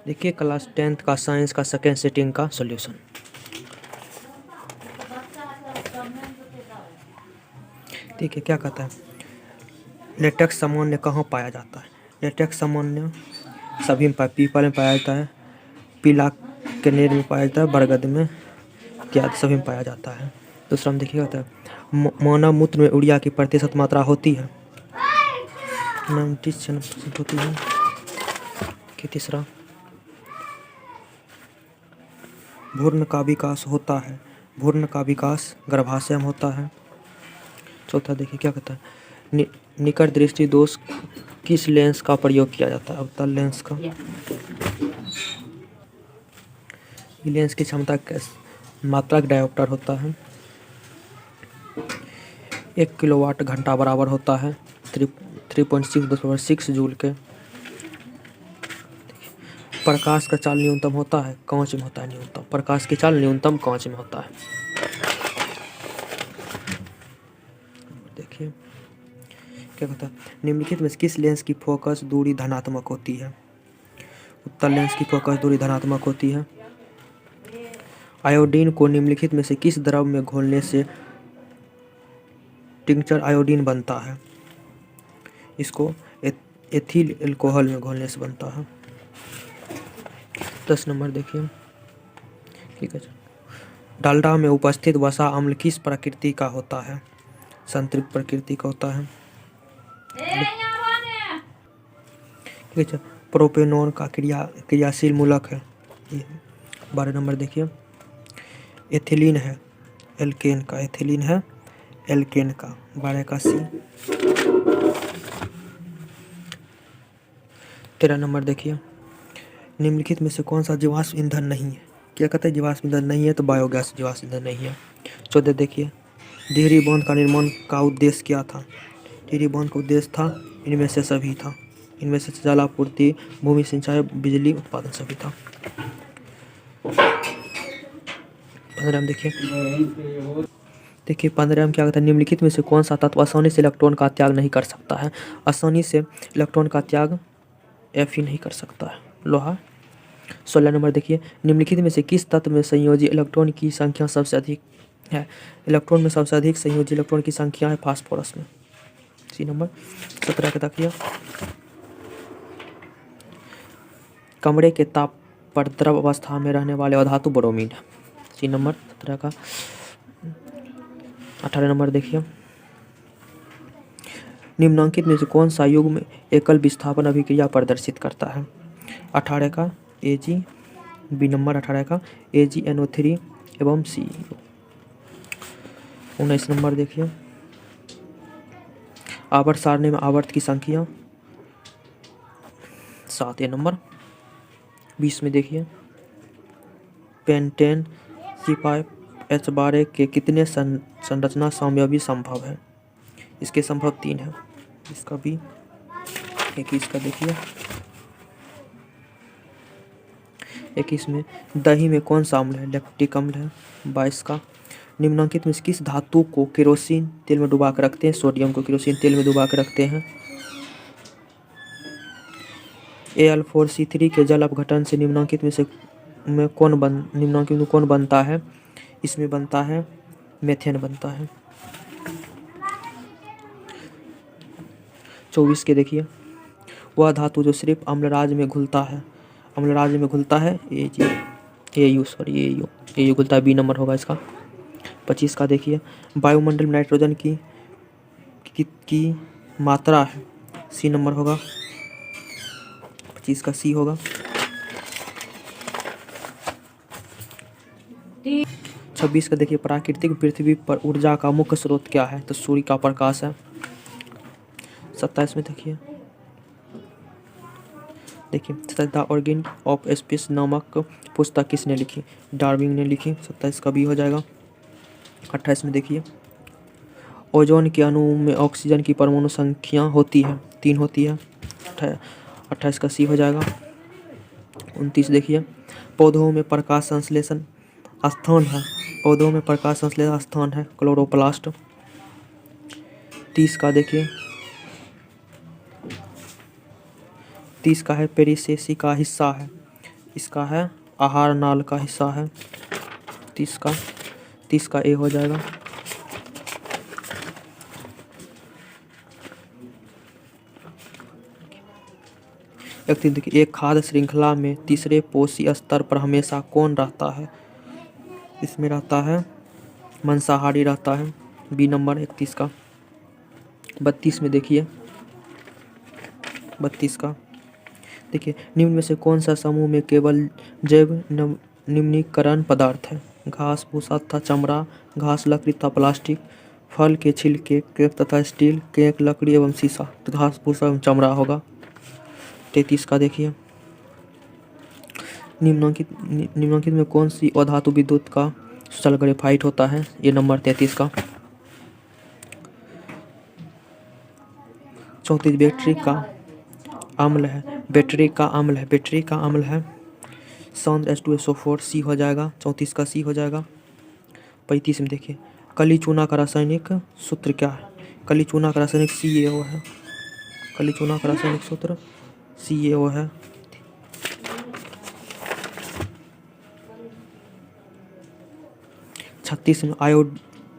देखिए class 10th का science का सेकेंड सिटिंग का सॉल्यूशन। देखिए क्या कहता है, लेटेक्स सामान्य कहाँ पाया जाता है। लेटेक्स सामान्य सभी में पीपल में पाया जाता है, पीला कनेर में पाया जाता है, बरगद में इत्यादि सभी में पाया जाता है। दूसरा में देखिए कहता है मानव मूत्र में यूरिया की प्रतिशत मात्रा होती है 96% होती है। कि तीसरा भ्रूण का विकास होता है, भ्रूण का विकास गर्भाशय में होता है। चौथा देखिए क्या कहता है निकट दृष्टि दोष किस लेंस का प्रयोग किया जाता है। अवतल लेंस का। लेंस की क्षमता मात्रक डायोप्टर होता है। 1 किलोवाट घंटा बराबर होता है 3.6 जूल के। प्रकाश का चाल न्यूनतम होता है कांच में होता है न्यूनतम, प्रकाश की चाल न्यूनतम कांच में होता है। देखिए क्या कहता है निम्नलिखित में किस लेंस की फोकस दूरी धनात्मक होती है। उत्तल लेंस की फोकस दूरी धनात्मक होती है। आयोडीन को निम्नलिखित में से किस द्रव में घोलने से टिंक्चर आयोडीन बनता है। इसको एथिल अल्कोहल में घोलने से बनता है। 10 नंबर देखिए ठीक है। डालडा में उपस्थित वसा अम्ल किस प्रकृति का होता है। संतृप्त प्रकृति का होता है। ठीक है। प्रोपेनॉन का क्रियाशील मूलक है। 12 नंबर देखिए एथिलीन है एल्केन का, एथिलीन है एल्केन का। 12 का सी। 13 नंबर देखिए निम्नलिखित में से कौन सा जीवाश्म ईंधन नहीं है। क्या कहते हैं जीवाश्म ईंधन नहीं है तो बायोगैस जीवाश्म ईंधन नहीं है। 14 देखिए डिहरी बांध का निर्माण का उद्देश्य क्या था। डिहरी बांध का उद्देश्य था इनमें से सभी था, इनमें से जलापूर्ति, भूमि सिंचाई, बिजली उत्पादन सभी था। 15 में देखिए 15 में क्या कहता है निम्नलिखित में से कौन सा तत्व आसानी से इलेक्ट्रॉन का त्याग नहीं कर सकता है। आसानी से इलेक्ट्रॉन का त्याग Fe नहीं कर सकता है, लोहा। 16 नंबर देखिए निम्नलिखित में से किस तत्व में संयोजी इलेक्ट्रॉन की संख्या सबसे अधिक है। इलेक्ट्रॉन में सबसे अधिक संयोजी इलेक्ट्रॉन की संख्या है फास्फोरस में। सी नंबर। 17 का देखिए कमरे के ताप पर द्रव अवस्था में रहने वाले अधातु ब्रोमीन है। सी नंबर 17 का। 18 नंबर देखिए निम्नांकित में से कौन सा युग्म एकल विस्थापन अभिक्रिया प्रदर्शित करता है। 18 का Ag, बी नंबर 18 का AgNO3 एवं CO। 19 नंबर देखिए आवर्त सारणी में आवर्त की संख्या 7 नंबर। 20 में देखिए पेंटेन C5H12 के कितने संरचना समयावधि संभव है। इसके संभव 3 है, इसका भी। 21 का देखिए 21 में दही में कौन सा अम्ल है, लैक्टिक अम्ल है। 22 का निम्नांकित में किस धातु को केरोसिन तेल में डुबा कर रखते हैं। सोडियम को केरोसिन तेल में डुबा कर रखते हैं। Al4C3 के जल अपघटन से निम्नांकित में कौन बनता है। इसमें बनता है मेथेन बनता है। 24 के देखिए वह धातु जो सिर्फ अम्लराज में घुलता है, अम्लराज में घुलता है AU घुलता है, बी नंबर होगा इसका। 25 का देखिए वायुमंडल में नाइट्रोजन की मात्रा है, सी नंबर होगा। 25 का सी होगा। 26 का देखिए प्राकृतिक पृथ्वी पर ऊर्जा का मुख्य स्रोत क्या है, तो सूर्य का प्रकाश है। 27 में देखिए द ऑर्गेन ऑफ स्पीस नामक पुस्तक किसने लिखी, डार्विन ने लिखी। 27 का बी हो जाएगा। 28 में देखिए ओजोन के अणु में ऑक्सीजन की परमाणु संख्या होती है 3 होती है। 28 का सी हो जाएगा। 29 देखिए पौधों में प्रकाश संश्लेषण स्थान है, पौधों में प्रकाश संश्लेषण स्थान है क्लोरोप्लास्ट। 30 का देखिए 30 का है पेरिसेसी का हिस्सा है, इसका है आहार नाल का हिस्सा है। 30 का ए हो जाएगा। देखिए, एक खाद्य श्रृंखला में तीसरे पोषी स्तर पर हमेशा कौन रहता है? इसमें रहता है मांसाहारी रहता है। बी नंबर 31 का। 32 में देखिए, 32 का देखिए, निम्न में से कौन सा समूह में केवल जैव निम्नीकरण पदार्थ है? घास भूसा तथा चमड़ा, घास लकड़ी तथा प्लास्टिक, फल के छिलके, केक तथा स्टील, केक लकड़ी एवं शीशा। तो घास भूसा एवं चमड़ा होगा। 33 का देखिए, निम्नलिखित में कौन सी अधातु विद्युत का सुचालक ग्रेफाइट होता है? ये नंबर 33 का। 34 बैटरी का अम्ल है। बैटरी का अम्ल है सांद्र H2SO4 सी हो जाएगा। 34 का सी हो जाएगा। 35 में देखिए, कली चूना का रासायनिक सूत्र क्या है? कली चूना का रासायनिक CaO है। कली चूना का रासायनिक सूत्र CaO है। 36 में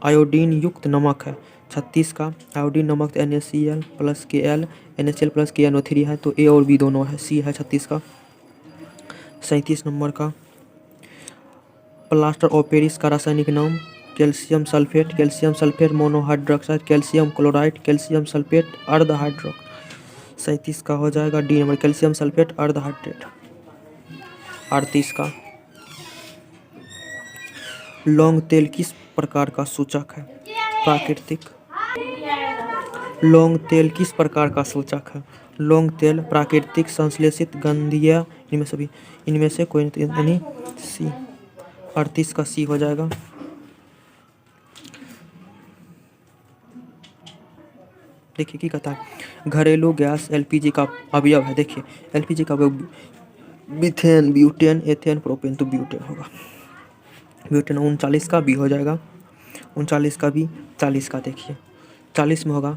आयोडीन युक्त नमक है। 36 का आयोडीन नमक NaCl plus Kl NaCl plus KNO3 है, तो ए और बी दोनों है। सी है 36 का। 37 नंबर का प्लास्टर ऑफ पेरिस का रासायनिक नाम? Calcium sulphate monohydroxide, calcium chloride, calcium sulphate अर्ध हाइड्रो। 37 का हो जाएगा डी नंबर, कैल्शियम सल्फेट अर्ध हाइड्रेट। 38 का लौंग तेल किस प्रकार का सूचक है? प्राकृतिक। लौंग तेल किस प्रकार का सूचक है? लौंग तेल प्राकृतिक, संश्लेषित, गंधीय, इनमें से कोई नहीं। सी। 38 का सी हो जाएगा। देखिए क्या कहता है, घरेलू गैस LPG का अवयव है। देखिए, LPG का अवयव मीथेन, ब्यूटेन, एथेन, प्रोपेन, तो ब्यूटेन होगा। ब्यूटेन 39 का बी हो जाएगा। 39 का बी। 40 का देखिए, 40 में होगा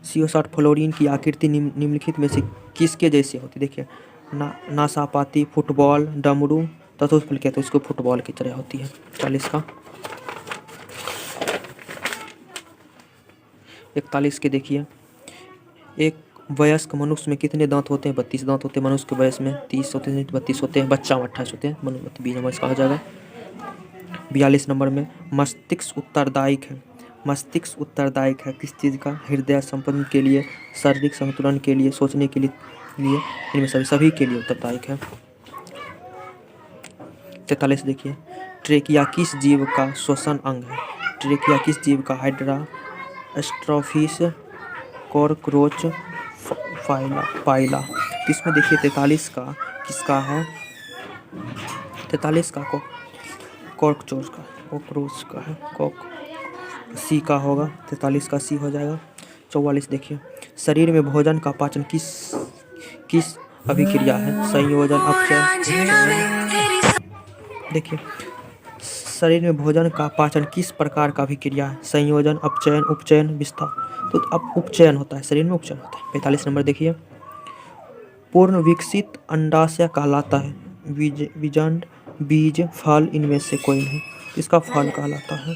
CO60 फ्लोरीन की आकृति निम्नलिखित में से किसके जैसे होती? देखिए, नासापाती, फुटबॉल, डमरू, तथोस्फल कहते हैं, उसको फुटबॉल की तरह होती है। 40 का। 41 के देखिए, एक वयस्क मनुष्य में कितने दांत होते हैं? 32 दांत होते हैं। मनुष्य के वयस में 30 होते हैं, 32 होते हैं। बच्चा में 28 होते हैं। मनुष्य 20 नंबर इसका हो जाएगा। 42 नंबर में मस्तिष्क उत्तरदायक है किस चीज़ का? हृदय संपन्न के लिए, शारीरिक संतुलन के लिए, सोचने के लिए, इनमें सभी के लिए उत्तरदायक है। 43 देखिए, ट्रेकिया किस जीव का श्वसन अंग है? ट्रेकिया किस जीव का? हाइड्रा, स्ट्रॉफिश, कॉकरोच, पाइला। इसमें देखिए 43 का किसका है? 43 का कॉकरोच का है। सी का होगा। 43 का सी हो जाएगा। 44 देखिए, शरीर में भोजन का पाचन किस अभिक्रिया है? संयोजन, अपचयन। देखिए, शरीर में भोजन का पाचन किस प्रकार का अभिक्रिया है? संयोजन, अपचयन, उपचयन, विस्तार। तो अब उपचयन होता है, शरीर में उपचयन होता है। 45 नंबर देखिए, पूर्ण विकसित अंडाशय कहलाता है बीजांड, बीज, फल, इनमें से कोई नहीं। इसका फल कहलाता है।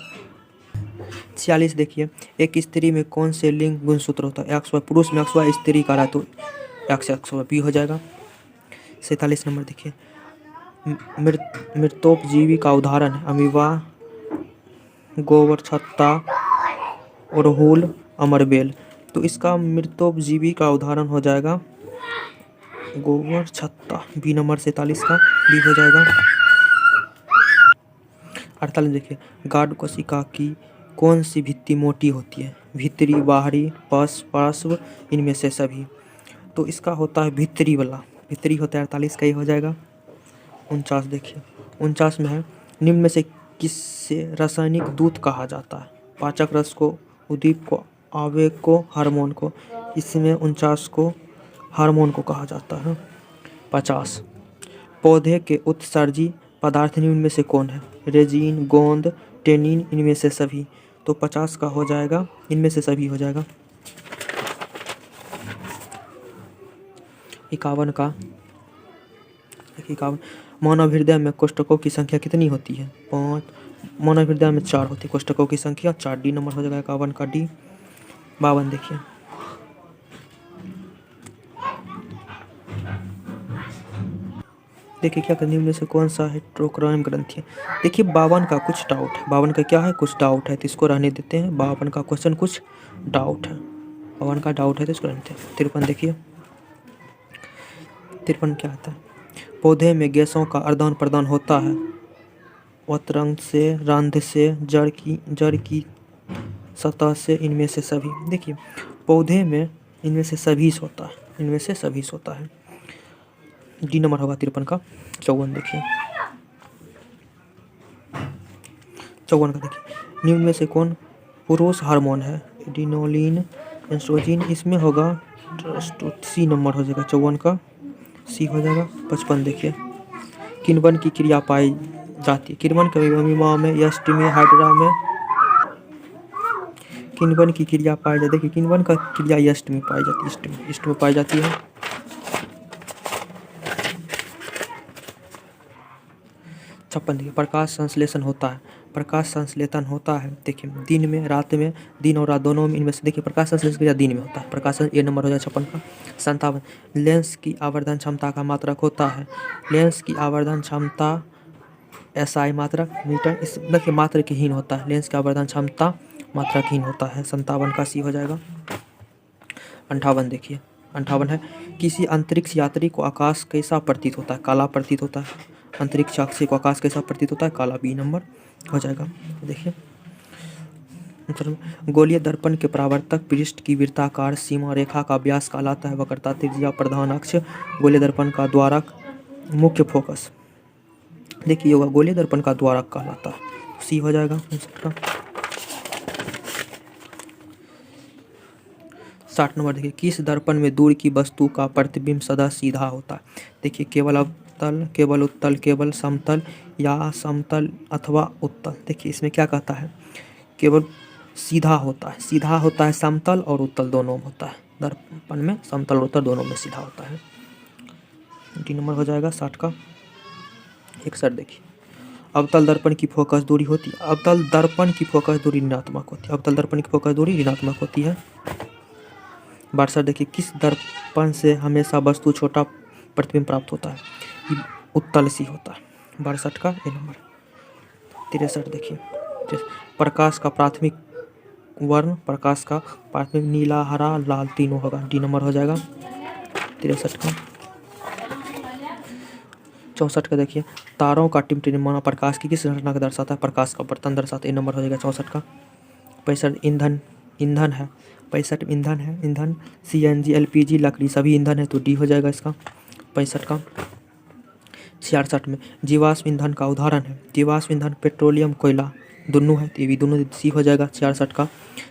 46 देखिए, एक स्त्री में कौन से लिंग गुणसूत्र होता है? XY पुरुष में XY, स्त्री का रहा तो XY बी हो जाएगा। 47 नंबर देखिए, मृतोपजीवी का उदाहरण है अमीबा, गोबर छत्ता, अड़हुल, अमरबेल। तो इसका मृतोपजीवी का उदाहरण हो जाएगा गोबर छत्ता। बी नंबर 47 का बी हो जाएगा। 48 देखिए, गाढ़ कोशिका की कौन सी भित्ति मोटी होती है? भीतरी, बाहरी, पार्श्व, इनमें से सभी। तो इसका होता है भीतरी वाला, भीतरी होता है। 48 का ही हो जाएगा। 49 देखिए, 49 में है, निम्न में से किससे रासायनिक दूत कहा जाता है? पाचक रस को, उद्दीपक को, आवेग को, हार्मोन को। इसमें 49 को हार्मोन को कहा जाता है। 50 पौधे के उत्सर्जी पदार्थ निम्न में से कौन है? रेजिन, गोंद, टेनिन, इनमें से सभी। तो 50 का हो जाएगा, इनमें से सभी हो जाएगा। 51 का देखिए 51। मानव हृदय में कोष्ठकों की संख्या कितनी होती है? 5। मानव हृदय में 4 होती है कोष्ठकों की संख्या 4। डी नंबर हो जाएगा 51 का डी। 52 देखिए, देखिए क्या निम्न में से कौन सा हेट्रोक्राइम ग्रंथि है? देखिए 52 का कुछ डाउट है, 52 का क्या है, कुछ डाउट है, तो इसको रहने देते हैं। 52 का क्वेश्चन कुछ डाउट है, 52 का डाउट है तो इसको रहने देते हैं। 53 देखिए, 53 क्या आता है? पौधे में गैसों का आदान प्रदान होता है वत्रंग से, रंध्र से, जड़ की सतह से, इनमें से सभी। देखिए पौधे में इनमें से सभी से होता है, इनमें से सभी से होता है। डी नंबर होगा 53 का। 54 देखिए, 54 का देखिए, निम्न में से कौन पुरुष हार्मोन है? एड्रेनालिन, एस्ट्रोजन, इसमें होगा सी नंबर हो जाएगा 54 का, सी हो जाएगा। 55 देखिए, किण्वन की क्रिया पाई जाती है? किण्वन के अमीबा में, यष्ट में, हाइड्रा में किण्वन की क्रिया पाई जाती है। देखिए किण्वन का क्रिया यष्ट में पाई जाती है, इष्ट में पाई जाती है। 56 देखिए, प्रकाश संश्लेषण होता है? प्रकाश संश्लेषण होता है देखिए दिन में, रात में, दिन और रात दोनों में, इनमें से देखिए प्रकाश संश्लेषण क्रिया दिन में होता है। प्रकाश, ये नंबर हो जाए 56 का। 57 लेंस की आवर्धन क्षमता का मात्रक होता है? लेंस की आवर्धन क्षमता SI मात्रक मीटर, इस देखिए मात्रकहीन होता है। लेंस की आवर्धन क्षमता मात्रकहीन होता है। 57 का सी हो जाएगा। 58 देखिए, 58 है, किसी अंतरिक्ष यात्री को आकाश कैसा प्रतीत होता है? काला प्रतीत होता है। अंतरिक्ष यात्री को आकाश कैसा प्रतीत होता है? काला। बी नंबर हो जाएगा। देखिए गोलीय दर्पण के परावर्तक पृष्ठ की वृत्ताकार सीमा रेखा का व्यास कहलाता है? वक्रता, त्रिज्या, प्रधान अक्ष। गोलीय दर्पण का द्वारक, मुख्य फोकस। देखिए होगा गोलीय दर्पण का द्वारक कहलाता है, सी हो जाएगा 59 का। 60 नंबर देखिए, किस दर्पण में दूर की वस्तु का प्रतिबिंब सदा सीधा होता है? देखिए केवल अवतल, केवल उत्तल, केवल समतल या समतल अथवा उत्तल। देखिए इसमें क्या कहता है? केवल सीधा होता है, सीधा होता है, समतल और उत्तल दोनों में होता है। दर्पण में समतल और उत्तल दोनों में सीधा होता है। डी नंबर हो जाएगा 60 का। 61 देखिए, अवतल दर्पण की फोकस दूरी होती है? अवतल दर्पण की फोकस दूरी ऋणात्मक होती है। अवतल दर्पण की फोकस दूरी ऋणात्मक होती है। 62 देखिए, किस दर्पण से हमेशा वस्तु छोटा प्रतिबिंब प्राप्त होता है? उत्तल सी होता है। 62 का ए नंबर। 63 देखिए, प्रकाश का प्राथमिक वर्ण, प्रकाश का प्राथमिक नीला, हरा, लाल तीनों होगा। डी नंबर हो जाएगा 63 का। 64 का देखिए, तारों का टिमटिमाना प्रकाश की किस घटना को दर्शाता है? प्रकाश का वर्तन दर्शाता है। ए नंबर हो जाएगा 64 का। 65 ईंधन है? 65 ईंधन है, ईंधन CNG, LPG, लकड़ी सभी ईंधन है, तो डी हो जाएगा इसका 65 का। 66 में जीवाश्म ईंधन का उदाहरण है? जीवाश्म ईंधन पेट्रोलियम, कोयला दोनों है, तो ये भी दोनों सी हो जाएगा 66 का।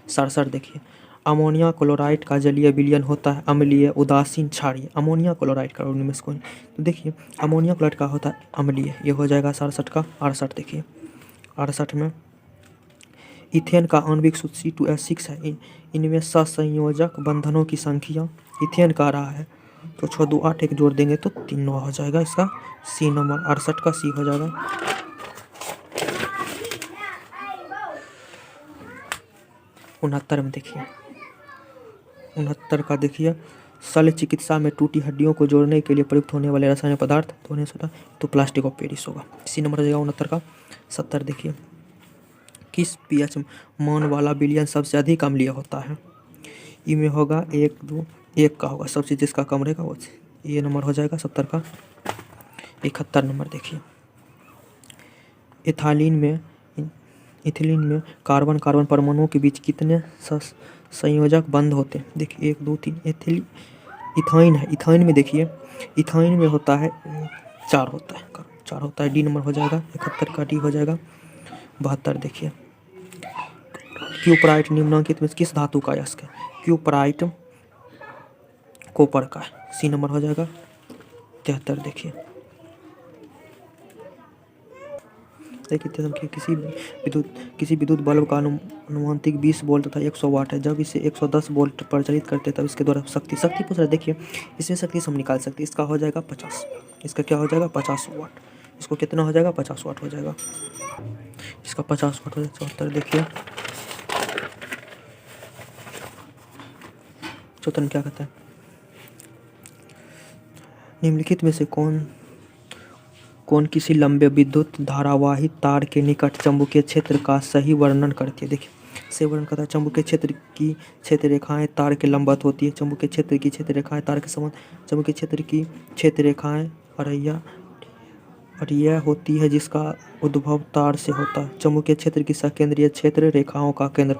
67 देखिए, अमोनिया क्लोराइड का जलीय विलयन होता है? अम्लीय, उदासीन, क्षारीय। अमोनिया क्लोराइड का उनमें से कोई, तो देखिए अमोनिया क्लोराइड का होता है अम्लीय, ये हो जाएगा 67 का। 68 देखिए, 68 में इथेन का आणविक सूत्र C2H6 है। इनमें सहसंयोजक बंधनों की संख्या, इथेन का रहा है तो 6 2 8 1 जोड़ देंगे तो 3 9 हो जाएगा इसका सी नंबर। 68 का सी हो जाएगा। 69 में देखिए, 69 का देखिए, शल्य चिकित्सा में टूटी हड्डियों को जोड़ने के लिए प्रयुक्त होने वाले रासायनिक पदार्थ तो प्लास्टिक ऑफ पेरिस होगा, सी नंबर हो जाएगा 69 का। 70 देखिए, किस pH मान वाला विलयन सबसे अधिक अम्लीय होता है? इनमें होगा 1 2 1 का होगा, सबसे जिसका कम रहेगा वो ये नंबर हो जाएगा 70 का। 71 नंबर देखिए, इथिलीन में कार्बन कार्बन परमाणुओं के बीच कितने संयोजक बंध होते हैं? देखिए 1 2 3। इथाइन है, इथाइन में देखिए, इथाइन में होता है 4 होता है, 4 होता है। डी नंबर हो जाएगा 71 का, डी हो जाएगा। 72 देखिए, क्यूपराइट निम्नलिखित में किस धातु का अयस्क है? क्यूपराइट कॉपर का है, सी नंबर हो जाएगा। 73 देखिए, देखिए किसी विद्युत बल्ब का अनुमानिक 20 वोल्ट तथा 100 वाट है। जब इसे 110 वोल्ट पर चालित करते हैं तब इसके द्वारा शक्ति पूछ रहा है। देखिए इसमें शक्ति से हम निकाल सकते हैं। इसका हो जाएगा 50, इसका क्या हो जाएगा 50 वाट। इसको कितना हो जाएगा 50 वाट हो जाएगा, इसका 50 वाट हो जाएगा। 74 देखिए 74 क्या कहता है, निम्नलिखित में से कौन किसी लंबे विद्युत धारावाही तार के निकट चुंबकीय क्षेत्र का सही वर्णन करती है। देखिए सही वर्णन करता है। चुंबकीय क्षेत्र की क्षेत्र रेखाएं तार के लंबवत होती है। चुंबकीय क्षेत्र की क्षेत्र रेखाएं तार के समान। चुंबकीय क्षेत्र की क्षेत्र रेखाएं अरिया होती है जिसका उद्भव तार से होता है। चुंबकीय क्षेत्र की सकेंद्रीय क्षेत्र रेखाओं का केंद्र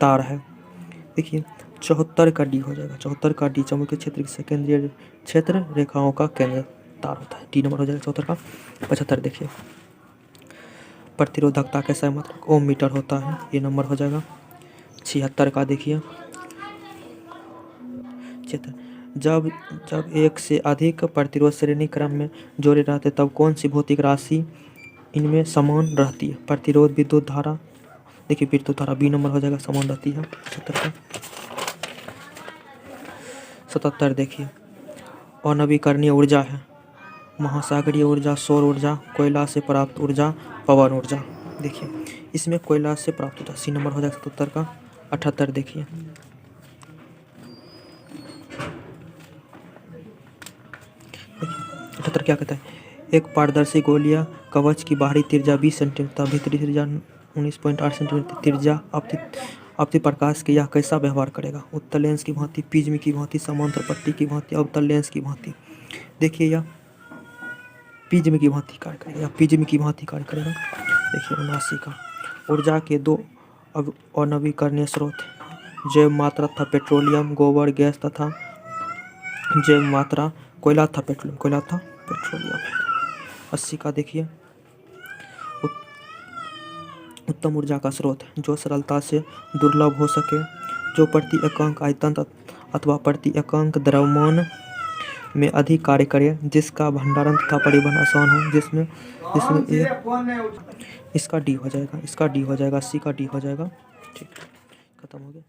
तार है। देखिए 74 का डी हो जाएगा। 74 का डी चुंबकीय क्षेत्र की सकेंद्रीय क्षेत्र रेखाओं का केंद्र तार होता है। डी नंबर हो जाएगा 74 का। 75 देखिए प्रतिरोधकता के सही मात्रक ओम मीटर होता है, ये नंबर हो जाएगा। 76 का देखिए जब एक से अधिक प्रतिरोध श्रेणी क्रम में जोड़े रहते तब कौन सी भौतिक राशि इनमें समान रहती है। प्रतिरोध विद्युत धारा, देखिए विद्युत धारा बी नंबर हो जाएगा, समान रहती है। 77 देखिए अनवीकरणीय ऊर्जा है। महासागरीय ऊर्जा, सौर ऊर्जा, कोयला से प्राप्त ऊर्जा, पवन ऊर्जा। देखिए इसमें कोयला से प्राप्त ऊर्जा सी नंबर हो जाएगा 77 का। 78 देखिए 78 क्या कहता है, एक पारदर्शी गोलीय कवच की बाहरी त्रिज्या 20 सेंटीमीटर, भीतरी त्रिज्या 19.8 सेंटीमीटर। त्रिज्या आपतित प्रकाश के यह कैसा व्यवहार करेगा। उत्तल लेंस की भांति, प्रिज्म की भांति, समांतर पट्टी की भांति, अवतल लेंस की भांति। देखिए यह प्रिज्म की भांति कार्य करेगा या प्रिज्म की भांति कार्य करेगा। देखिए 79 का ऊर्जा के दो अनवीकरणीय स्रोत जैव मात्रा तथा पेट्रोलियम, गोबर गैस तथा जैव मात्रा कोयला था पेट्रोलियम। 80 का देखिए उत्तम ऊर्जा का स्रोत जो सरलता से दुर्लभ हो सके, जो प्रति एकांक आयतन अथवा प्रति एकांक द्रव्यमान में अधिक कार्य करे, जिसका भंडारण तथा परिवहन आसान हो, जिसमें इसका डी हो जाएगा। 80 का डी हो जाएगा। ठीक खत्म हो गया।